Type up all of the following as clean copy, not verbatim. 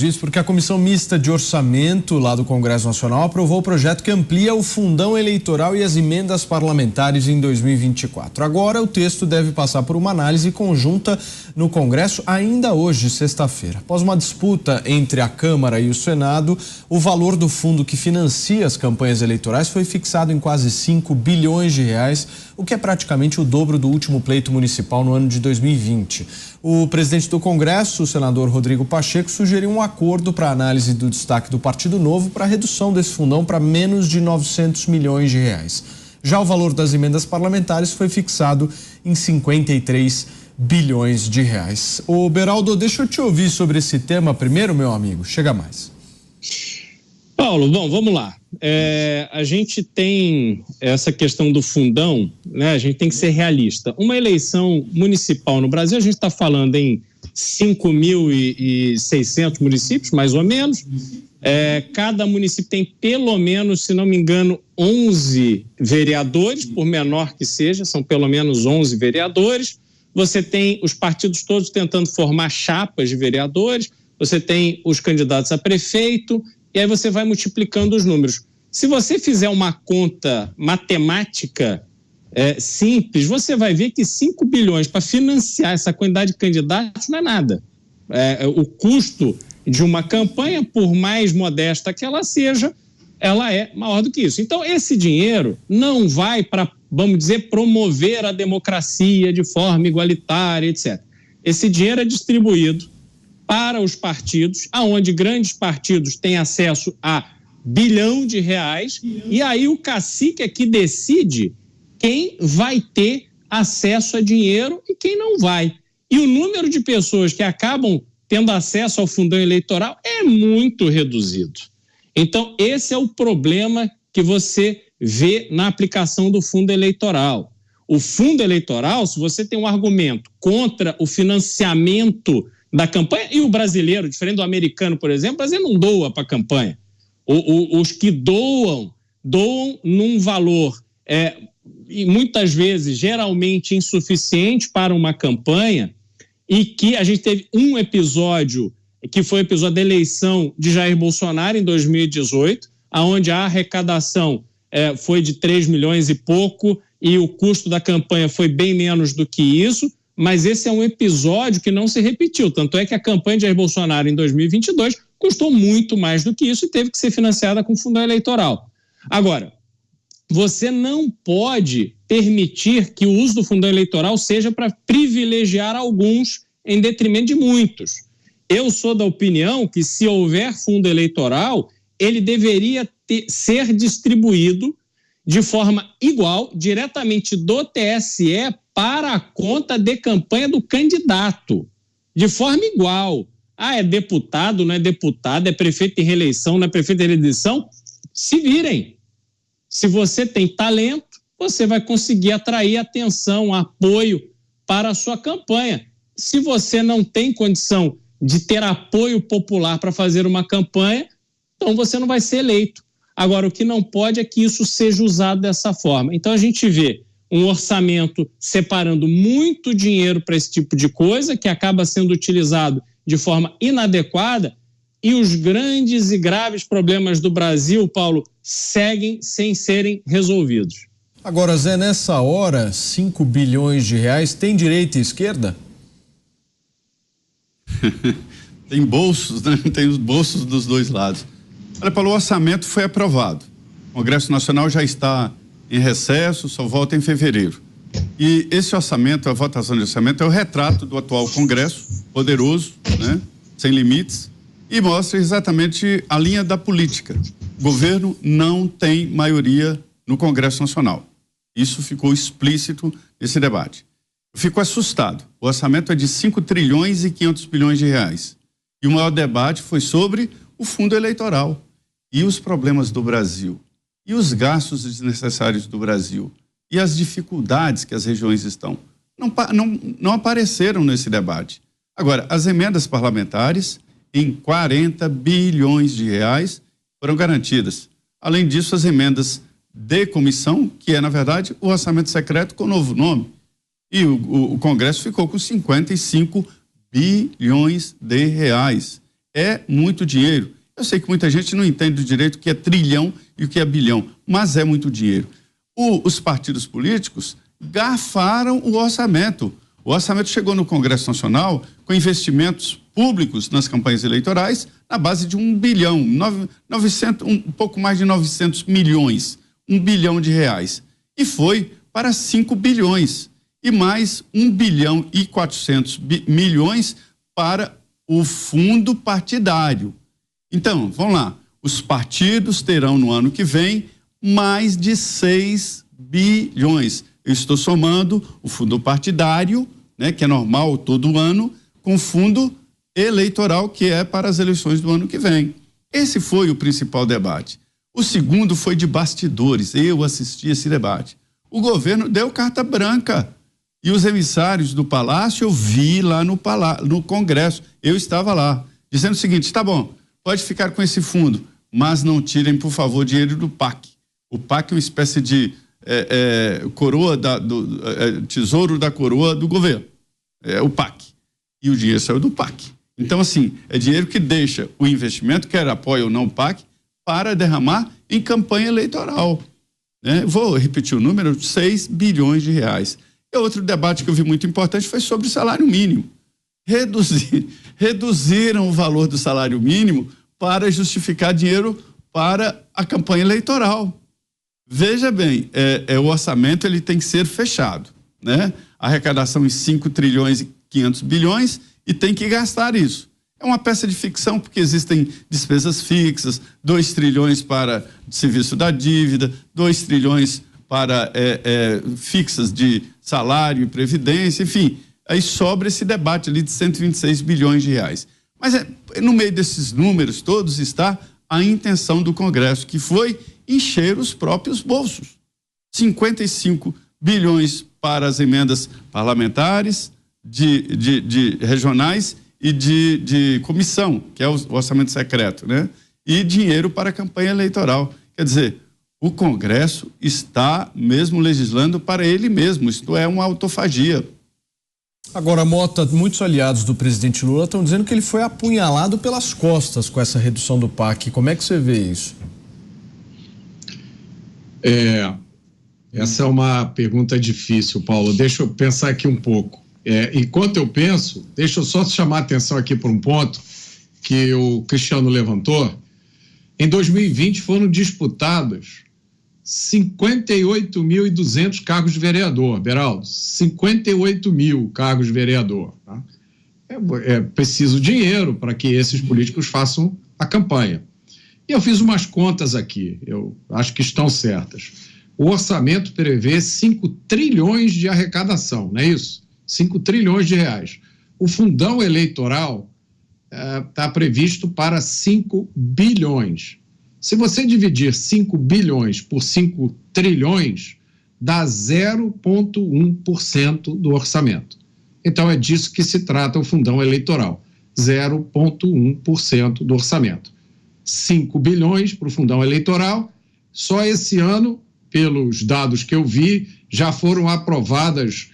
Isso porque a Comissão Mista de Orçamento lá do Congresso Nacional aprovou o projeto que amplia o fundão eleitoral e as emendas parlamentares em 2024. Agora o texto deve passar por uma análise conjunta no Congresso ainda hoje, sexta-feira. Após uma disputa entre a Câmara e o Senado, o valor do fundo que financia as campanhas eleitorais foi fixado em quase 5 bilhões de reais, o que é praticamente o dobro do último pleito municipal no ano de 2020. O presidente do Congresso, o senador Rodrigo Pacheco, sugeriu um acordo para análise do destaque do Partido Novo para a redução desse fundão para menos de 900 milhões de reais. Já o valor das emendas parlamentares foi fixado em 53 bilhões de reais. Ô Beraldo, deixa eu te ouvir sobre esse tema primeiro, meu amigo. Chega mais. Paulo, bom, vamos lá. A gente tem essa questão do fundão, né? A gente tem que ser realista. Uma eleição municipal no Brasil, a gente está falando em 5.600 municípios, mais ou menos. Cada município tem pelo menos, se não me engano, 11 vereadores, por menor que seja, são pelo menos 11 vereadores. Você tem os partidos todos tentando formar chapas de vereadores, você tem os candidatos a prefeito, e aí você vai multiplicando os números. Se você fizer uma conta matemática simples, você vai ver que 5 bilhões para financiar essa quantidade de candidatos não é nada. O custo de uma campanha, por mais modesta que ela seja, ela é maior do que isso. Então, esse dinheiro não vai para, vamos dizer, promover a democracia de forma igualitária, etc. Esse dinheiro é distribuído para os partidos, aonde grandes partidos têm acesso a R$ 1 bilhão, e aí o cacique é que decide quem vai ter acesso a dinheiro e quem não vai. E o número de pessoas que acabam tendo acesso ao fundão eleitoral é muito reduzido. Então, esse é o problema que você vê na aplicação do fundo eleitoral. O fundo eleitoral, se você tem um argumento contra o financiamento da campanha, e o brasileiro, diferente do americano, por exemplo, o brasileiro não doa para a campanha. Os que doam num valor, e muitas vezes, geralmente insuficiente para uma campanha, e que a gente teve um episódio, que foi o episódio da eleição de Jair Bolsonaro em 2018, onde a arrecadação foi de 3 milhões e pouco, e o custo da campanha foi bem menos do que isso, mas esse é um episódio que não se repetiu. Tanto é que a campanha de Jair Bolsonaro em 2022 custou muito mais do que isso e teve que ser financiada com fundão eleitoral. Agora, você não pode permitir que o uso do fundão eleitoral seja para privilegiar alguns em detrimento de muitos. Eu sou da opinião que, se houver fundo eleitoral, ele deveria ser distribuído de forma igual, diretamente do TSE para a conta de campanha do candidato, de forma igual. É deputado, não é deputado, é prefeito em reeleição, não é prefeito em reeleição? Se virem. Se você tem talento, você vai conseguir atrair atenção, apoio para a sua campanha. Se você não tem condição de ter apoio popular para fazer uma campanha, então você não vai ser eleito. Agora, o que não pode é que isso seja usado dessa forma. Então, a gente vê um orçamento separando muito dinheiro para esse tipo de coisa, que acaba sendo utilizado de forma inadequada, e os grandes e graves problemas do Brasil, Paulo, seguem sem serem resolvidos. Agora, Zé, nessa hora, 5 bilhões de reais, tem direita e esquerda? Tem bolsos, né? Tem os bolsos dos dois lados. Olha, Paulo, o orçamento foi aprovado. O Congresso Nacional já está em recesso, só volta em fevereiro. E esse orçamento, a votação de orçamento, é o retrato do atual Congresso, poderoso, né? Sem limites, e mostra exatamente a linha da política. O governo não tem maioria no Congresso Nacional. Isso ficou explícito nesse debate. Eu fico assustado. O orçamento é de 5 trilhões e 500 bilhões de reais. E o maior debate foi sobre o fundo eleitoral e os problemas do Brasil, e os gastos desnecessários do Brasil, e as dificuldades que as regiões estão. Não apareceram nesse debate. Agora, as emendas parlamentares, em 40 bilhões de reais, foram garantidas. Além disso, as emendas de comissão, que é, na verdade, o orçamento secreto com novo nome. E o Congresso ficou com 55 bilhões de reais. É muito dinheiro. Eu sei que muita gente não entende direito o que é trilhão e o que é bilhão, mas é muito dinheiro. Os partidos políticos garfaram o orçamento. O orçamento chegou no Congresso Nacional com investimentos públicos nas campanhas eleitorais na base de 1 bilhão, 900, um pouco mais de 900 milhões, 1 bilhão de reais. E foi para 5 bilhões e mais 1 bilhão e 400 milhões para o fundo partidário. Então, vamos lá, os partidos terão no ano que vem mais de 6 bilhões. Eu estou somando o fundo partidário, né, que é normal todo ano, com o fundo eleitoral, que é para as eleições do ano que vem. Esse foi o principal debate. O segundo foi de bastidores. Eu assisti esse debate. O governo deu carta branca e os emissários do Palácio eu vi lá no Congresso. Eu estava lá, dizendo o seguinte: tá bom, pode ficar com esse fundo, mas não tirem, por favor, dinheiro do PAC. O PAC é uma espécie de coroa tesouro da coroa do governo. É o PAC. E o dinheiro saiu do PAC. Então, assim, é dinheiro que deixa o investimento, quer apoia ou não o PAC, para derramar em campanha eleitoral. Né? Vou repetir o número: 6 bilhões de reais. E outro debate que eu vi muito importante foi sobre o salário mínimo. Reduziram o valor do salário mínimo para justificar dinheiro para a campanha eleitoral. Veja bem, o orçamento ele tem que ser fechado, né? A arrecadação em 5 trilhões e 500 bilhões e tem que gastar isso. É uma peça de ficção porque existem despesas fixas, 2 trilhões para serviço da dívida, 2 trilhões para fixas de salário e previdência, enfim, aí sobra esse debate ali de 126 bilhões de reais. Mas no meio desses números todos está a intenção do Congresso, que foi encher os próprios bolsos. 55 bilhões para as emendas parlamentares, de regionais e de comissão, que é o orçamento secreto, né? E dinheiro para a campanha eleitoral. Quer dizer, o Congresso está mesmo legislando para ele mesmo, isto é uma autofagia. Agora, Mota, muitos aliados do presidente Lula estão dizendo que ele foi apunhalado pelas costas com essa redução do PAC. Como é que você vê isso? Essa é uma pergunta difícil, Paulo. Deixa eu pensar aqui um pouco. Enquanto eu penso, deixa eu só chamar a atenção aqui por um ponto que o Cristiano levantou. Em 2020 foram disputados 58.200 cargos de vereador, Beraldo. 58 mil cargos de vereador. Tá? É preciso dinheiro para que esses políticos façam a campanha. E eu fiz umas contas aqui, eu acho que estão certas. O orçamento prevê 5 trilhões de arrecadação, não é isso? 5 trilhões de reais. O fundão eleitoral está previsto para 5 bilhões. Se você dividir 5 bilhões por 5 trilhões, dá 0,1% do orçamento. Então é disso que se trata o fundão eleitoral, 0,1% do orçamento. 5 bilhões para o fundão eleitoral, só esse ano, pelos dados que eu vi, já foram aprovadas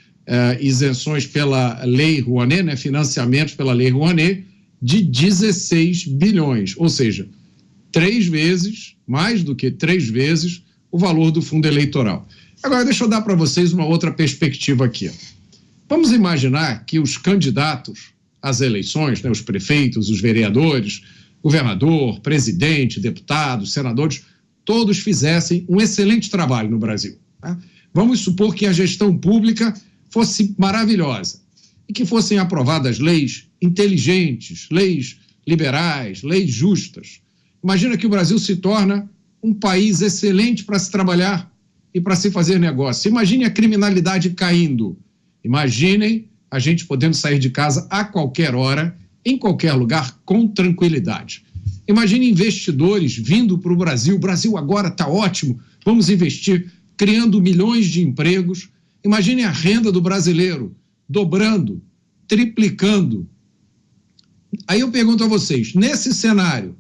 isenções pela Lei Rouanet, né, financiamentos pela Lei Rouanet, de 16 bilhões, ou seja, 3 vezes, mais do que 3 vezes, o valor do fundo eleitoral. Agora, deixa eu dar para vocês uma outra perspectiva aqui. Vamos imaginar que os candidatos às eleições, né, os prefeitos, os vereadores, governador, presidente, deputados, senadores, todos fizessem um excelente trabalho no Brasil. Tá? Vamos supor que a gestão pública fosse maravilhosa e que fossem aprovadas leis inteligentes, leis liberais, leis justas. Imagina que o Brasil se torna um país excelente para se trabalhar e para se fazer negócio. Imagine a criminalidade caindo. Imaginem a gente podendo sair de casa a qualquer hora, em qualquer lugar, com tranquilidade. Imagine investidores vindo para o Brasil. O Brasil agora está ótimo, vamos investir, criando milhões de empregos. Imagine a renda do brasileiro dobrando, triplicando. Aí eu pergunto a vocês, nesse cenário,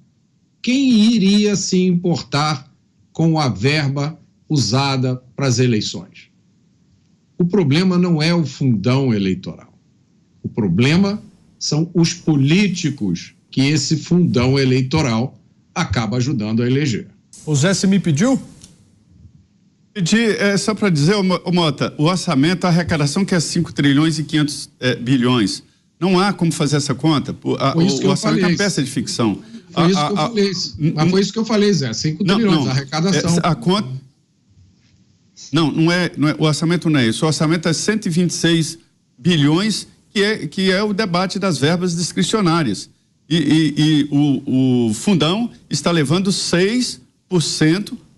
quem iria se importar com a verba usada para as eleições? O problema não é o fundão eleitoral. O problema são os políticos que esse fundão eleitoral acaba ajudando a eleger. O Zé, você me pediu? Pedi, só para dizer, Mota, o orçamento, a arrecadação que é 5 trilhões e 500 bilhões. Não há como fazer essa conta. O orçamento é uma peça de ficção. Foi isso que eu falei. Mas foi isso que eu falei, Zé. 5 trilhões, a arrecadação. A conta... Não é. O orçamento não é isso. O orçamento é 126 bilhões, que é o debate das verbas discricionárias. E o fundão está levando 6%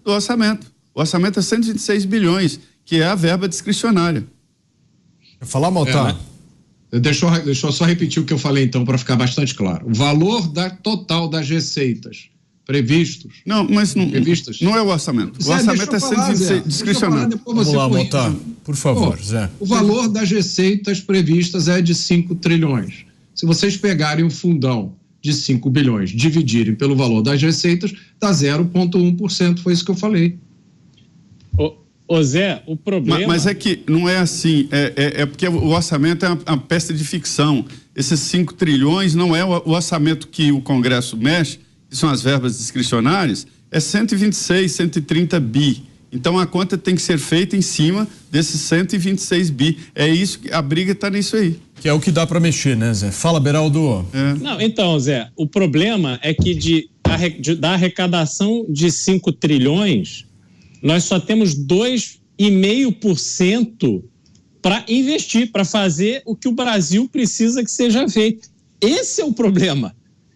do orçamento. O orçamento é 126 bilhões, que é a verba discricionária. Quer falar, Mota? Deixa eu só repetir o que eu falei, então, para ficar bastante claro. O valor total das receitas previstos... Não, mas não é o orçamento. Zé, o orçamento é 126 discricionário. Vamos lá, Mota, por favor, Zé. O valor das receitas previstas é de 5 trilhões. Se vocês pegarem um fundão de 5 bilhões, dividirem pelo valor das receitas, dá 0,1%. Foi isso que eu falei. Ô Zé, o problema... Mas é que não é assim, é porque o orçamento é uma peça de ficção. Esses 5 trilhões não é o orçamento que o Congresso mexe, que são as verbas discricionárias, é 126, 130 bi. Então a conta tem que ser feita em cima desses 126 bi. É isso, a briga está nisso aí. Que é o que dá para mexer, né, Zé? Fala, Beraldo. Não, então, Zé, o problema é que da arrecadação de 5 trilhões... nós só temos 2,5% para investir, para fazer o que o Brasil precisa que seja feito. Esse é o problema.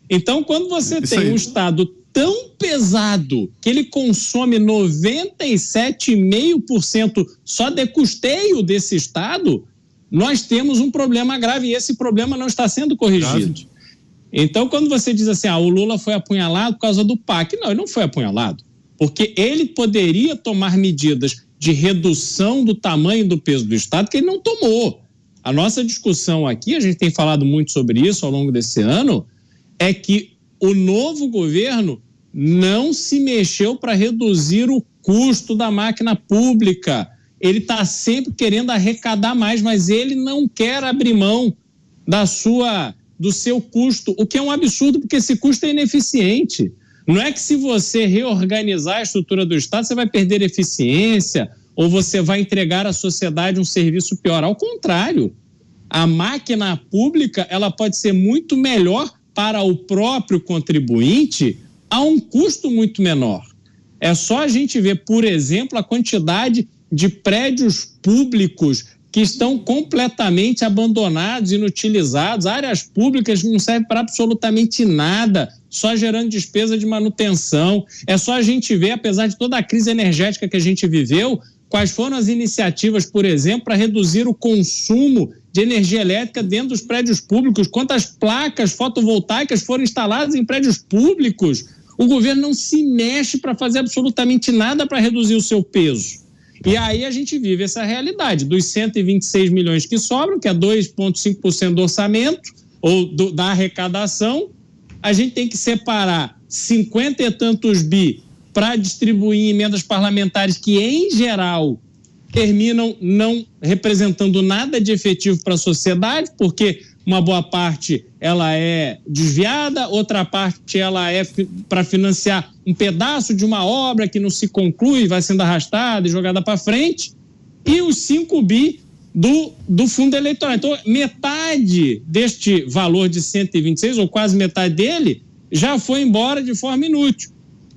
Então, quando você tem um Estado tão pesado que ele consome 97,5% só de custeio desse Estado, nós temos um problema grave e esse problema não está sendo corrigido. Então, quando você diz assim, o Lula foi apunhalado por causa do PAC. Não, ele não foi apunhalado. Porque ele poderia tomar medidas de redução do tamanho do peso do Estado que ele não tomou. A nossa discussão aqui, a gente tem falado muito sobre isso ao longo desse ano, é que o novo governo não se mexeu para reduzir o custo da máquina pública. Ele está sempre querendo arrecadar mais, mas ele não quer abrir mão do seu custo, o que é um absurdo, porque esse custo é ineficiente. Não é que se você reorganizar a estrutura do Estado, você vai perder eficiência ou você vai entregar à sociedade um serviço pior. Ao contrário, a máquina pública ela pode ser muito melhor para o próprio contribuinte a um custo muito menor. É só a gente ver, por exemplo, a quantidade de prédios públicos que estão completamente abandonados, inutilizados, áreas públicas que não servem para absolutamente nada, só gerando despesa de manutenção. É só a gente ver, apesar de toda a crise energética que a gente viveu, quais foram as iniciativas, por exemplo, para reduzir o consumo de energia elétrica dentro dos prédios públicos, quantas placas fotovoltaicas foram instaladas em prédios públicos. O governo não se mexe para fazer absolutamente nada para reduzir o seu peso. E aí a gente vive essa realidade dos 126 milhões que sobram, que é 2,5% do orçamento ou da arrecadação. A gente tem que separar 50 e tantos bi para distribuir em emendas parlamentares que, em geral, terminam não representando nada de efetivo para a sociedade, porque uma boa parte ela é desviada, outra parte ela é para financiar um pedaço de uma obra que não se conclui, vai sendo arrastada e jogada para frente, e os 5 bi do fundo eleitoral. Então, metade deste valor de 126, ou quase metade dele, já foi embora de forma inútil.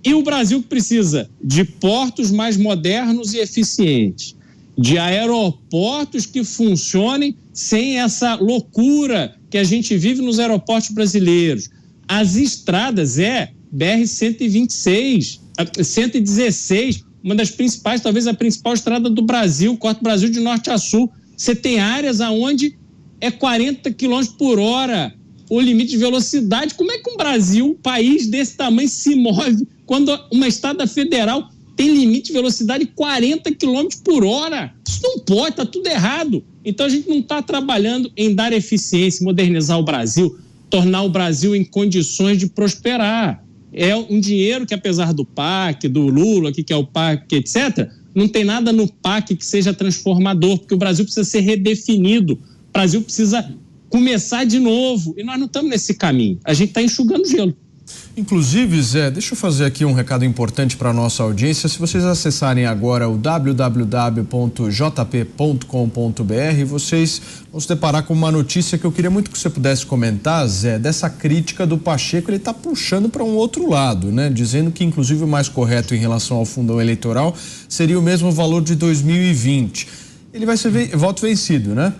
E o Brasil precisa de portos mais modernos e eficientes, de aeroportos que funcionem sem essa loucura que a gente vive nos aeroportos brasileiros. As estradas, BR-126, 116, uma das principais, talvez a principal estrada do Brasil, corta o Brasil de norte a sul. Você tem áreas onde é 40 km por hora o limite de velocidade. Como é que um Brasil, um país desse tamanho, se move quando uma estrada federal tem limite de velocidade de 40 km por hora? Isso não pode, está tudo errado. Então a gente não está trabalhando em dar eficiência, modernizar o Brasil, tornar o Brasil em condições de prosperar. É um dinheiro que, apesar do PAC, do Lula, que é o PAC, etc., não tem nada no PAC que seja transformador, porque o Brasil precisa ser redefinido. O Brasil precisa começar de novo. E nós não estamos nesse caminho. A gente está enxugando gelo. Inclusive, Zé, deixa eu fazer aqui um recado importante para a nossa audiência. Se vocês acessarem agora o www.jp.com.br, vocês vão se deparar com uma notícia que eu queria muito que você pudesse comentar, Zé, dessa crítica do Pacheco. Ele está puxando para um outro lado, né? Dizendo que, inclusive, o mais correto em relação ao fundão eleitoral seria o mesmo valor de 2020. Ele vai ser voto vencido, né?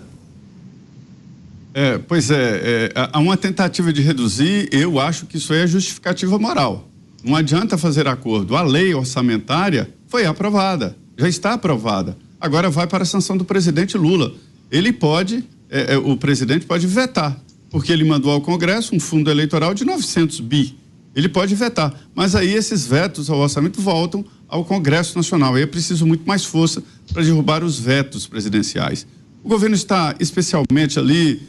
Há uma tentativa de reduzir. Eu acho que isso é justificativa moral. Não adianta fazer acordo. A lei orçamentária foi aprovada, já está aprovada. Agora vai para a sanção do presidente Lula. Ele pode, o presidente pode vetar, porque ele mandou ao Congresso um fundo eleitoral de 900 bi. Ele pode vetar, mas aí esses vetos ao orçamento voltam ao Congresso Nacional. Aí é preciso muito mais força para derrubar os vetos presidenciais. O governo está especialmente ali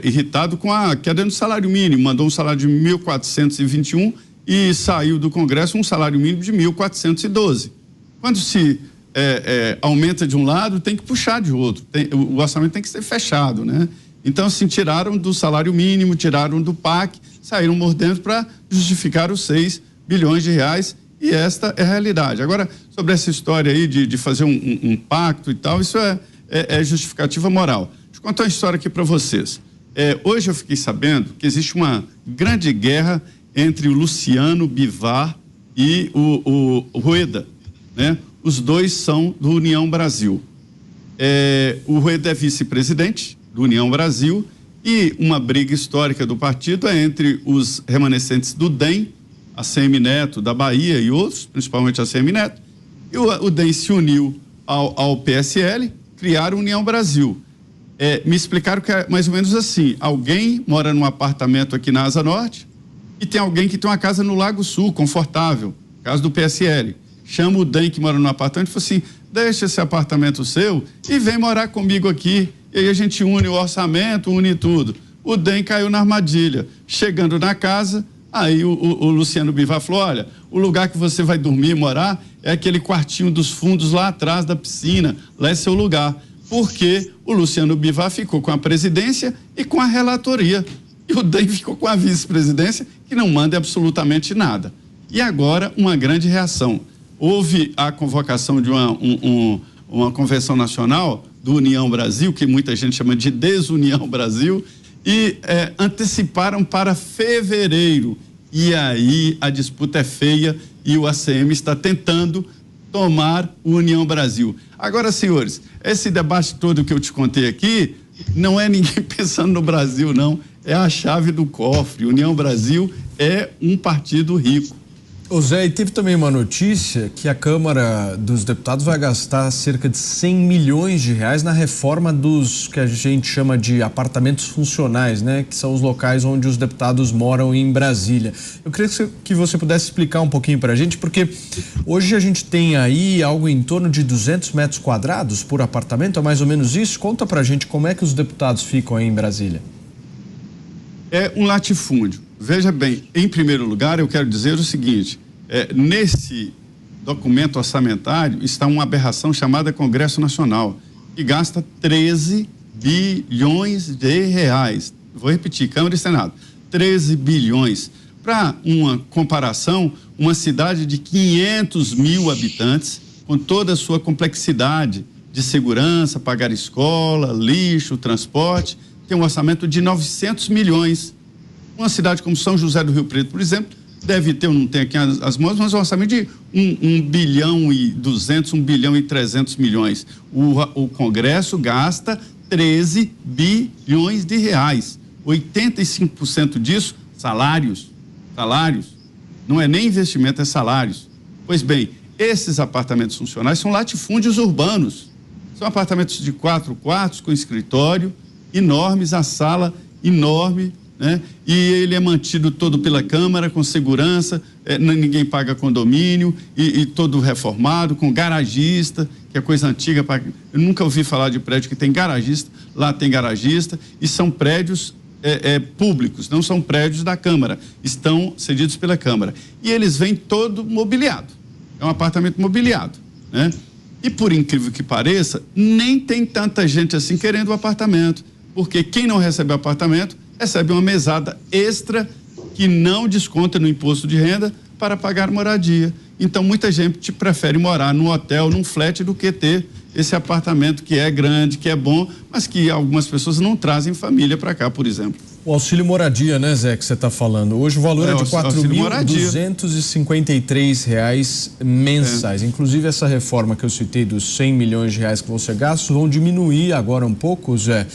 irritado com a queda no salário mínimo. Mandou um salário de 1.421 e saiu do Congresso um salário mínimo de 1.412. Quando se aumenta de um lado, tem que puxar de outro. O orçamento tem que ser fechado, né? Então, assim, tiraram do salário mínimo, tiraram do PAC, saíram mordendo para justificar os 6 bilhões de reais, e esta é a realidade. Agora, sobre essa história aí de fazer um pacto e tal, isso é justificativa moral. Deixa eu contar uma história aqui para vocês. Hoje eu fiquei sabendo que existe uma grande guerra entre o Luciano Bivar e o Rueda, né? Os dois são do União Brasil. O Rueda é vice-presidente do União Brasil, e uma briga histórica do partido é entre os remanescentes do DEM, a CM Neto da Bahia e outros, principalmente a CM Neto, e o DEM se uniu ao PSL, criaram União Brasil. Me explicaram que é mais ou menos assim: alguém mora num apartamento aqui na Asa Norte e tem alguém que tem uma casa no Lago Sul, confortável, caso do PSL. Chama o DEM que mora no apartamento e fala assim: deixa esse apartamento seu e vem morar comigo aqui. E aí a gente une o orçamento, une tudo. O DEM caiu na armadilha. Chegando na casa, aí o Luciano Bivar falou: olha, o lugar que você vai dormir, morar, é aquele quartinho dos fundos lá atrás da piscina, lá é seu lugar. Porque o Luciano Bivar ficou com a presidência e com a relatoria. E o DEM ficou com a vice-presidência, que não manda absolutamente nada. E agora, uma grande reação. Houve a convocação de uma convenção nacional do União Brasil, que muita gente chama de Desunião Brasil, e anteciparam para fevereiro. E aí a disputa é feia e o ACM está tentando tomar o União Brasil. Agora, senhores, esse debate todo que eu te contei aqui, não é ninguém pensando no Brasil, não. É a chave do cofre. União Brasil é um partido rico. Ô Zé, e teve também uma notícia que a Câmara dos Deputados vai gastar cerca de 100 milhões de reais na reforma dos que a gente chama de apartamentos funcionais, né? Que são os locais onde os deputados moram em Brasília. Eu queria que você pudesse explicar um pouquinho pra gente, porque hoje a gente tem aí algo em torno de 200 metros quadrados por apartamento, é mais ou menos isso? Conta pra gente como é que os deputados ficam aí em Brasília. É um latifúndio. Veja bem, em primeiro lugar, eu quero dizer o seguinte: nesse documento orçamentário está uma aberração chamada Congresso Nacional, que gasta 13 bilhões de reais. Vou repetir, Câmara e Senado, 13 bilhões. Para uma comparação, uma cidade de 500 mil habitantes, com toda a sua complexidade de segurança, pagar escola, lixo, transporte, tem um orçamento de 900 milhões. Uma cidade como São José do Rio Preto, por exemplo, deve ter, eu não tenho aqui as mãos, mas um orçamento de 1 bilhão e 200, 1 bilhão e 300 milhões. O Congresso gasta 13 bilhões de reais. 85% disso, salários. Não é nem investimento, é salários. Pois bem, esses apartamentos funcionais são latifúndios urbanos. São apartamentos de 4 quartos com escritório, enormes, a sala enorme, né? E ele é mantido todo pela Câmara, com segurança, ninguém paga condomínio, e todo reformado, com garagista, que é coisa antiga. Eu nunca ouvi falar de prédio que tem garagista, lá tem garagista, e são prédios públicos, não são prédios da Câmara, estão cedidos pela Câmara. E eles vêm todo mobiliado, é um apartamento mobiliado, né? E por incrível que pareça, nem tem tanta gente assim querendo o apartamento. porque quem não recebe apartamento recebe uma mesada extra que não desconta no imposto de renda para pagar moradia. Então, muita gente prefere morar num hotel, num flat, do que ter esse apartamento que é grande, que é bom, mas que algumas pessoas não trazem família para cá, por exemplo. O auxílio moradia, né, Zé, que você está falando. Hoje o valor é de R$ 4.253 mensais. Inclusive, essa reforma que eu citei dos 100 milhões de reais que vão ser gastos vão diminuir agora um pouco, Zé,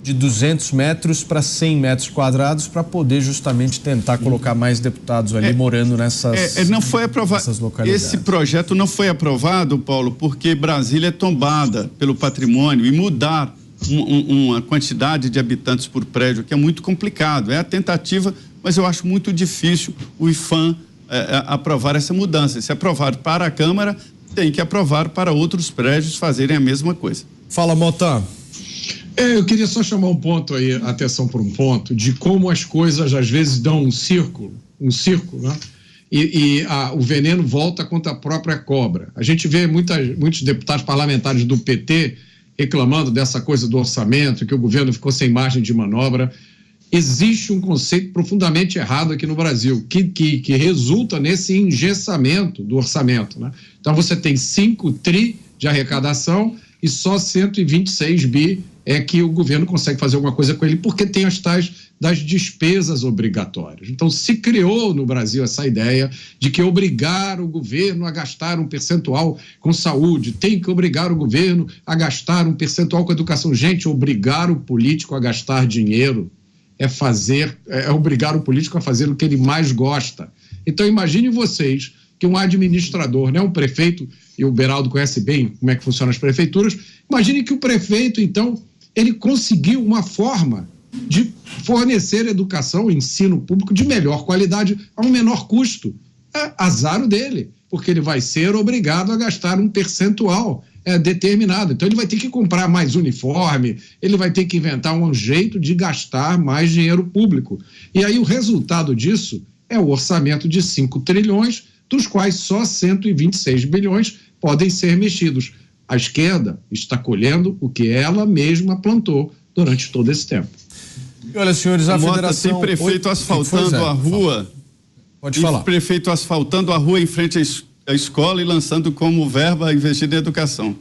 de 200 metros para 100 metros quadrados, para poder justamente tentar colocar mais deputados ali morando nessas não foi aprovado. Localidades. Esse projeto não foi aprovado, Paulo, porque Brasília é tombada pelo patrimônio, e mudar uma quantidade de habitantes por prédio, que é muito complicado. É a tentativa, mas eu acho muito difícil o IPHAN aprovar essa mudança. Se aprovar para a Câmara, tem que aprovar para outros prédios fazerem a mesma coisa. Fala, Mota. Eu queria só chamar um ponto aí, atenção para um ponto, de como as coisas às vezes dão um círculo, né? O veneno volta contra a própria cobra. A gente vê muitos deputados parlamentares do PT reclamando dessa coisa do orçamento, que o governo ficou sem margem de manobra. Existe um conceito profundamente errado aqui no Brasil, que resulta nesse engessamento do orçamento, né? Então você tem 5 tri de arrecadação e só 126 bi é que o governo consegue fazer alguma coisa com ele, porque tem as tais das despesas obrigatórias. Então, se criou no Brasil essa ideia de que obrigar o governo a gastar um percentual com saúde, tem que obrigar o governo a gastar um percentual com educação. Gente, obrigar o político a gastar dinheiro é obrigar o político a fazer o que ele mais gosta. Então, imagine vocês que um administrador, né, um prefeito, e o Beraldo conhece bem como é que funcionam as prefeituras, imagine que o prefeito, então, ele conseguiu uma forma de fornecer educação, ensino público de melhor qualidade a um menor custo. É azar dele, porque ele vai ser obrigado a gastar um percentual determinado. Então ele vai ter que comprar mais uniforme, ele vai ter que inventar um jeito de gastar mais dinheiro público. E aí o resultado disso é o orçamento de 5 trilhões, dos quais só 126 bilhões podem ser mexidos. A esquerda está colhendo o que ela mesma plantou durante todo esse tempo. E olha, senhores, a federação... Tem prefeito asfaltando a rua. Pode falar. Prefeito asfaltando a rua em frente à escola e lançando como verba investida em educação.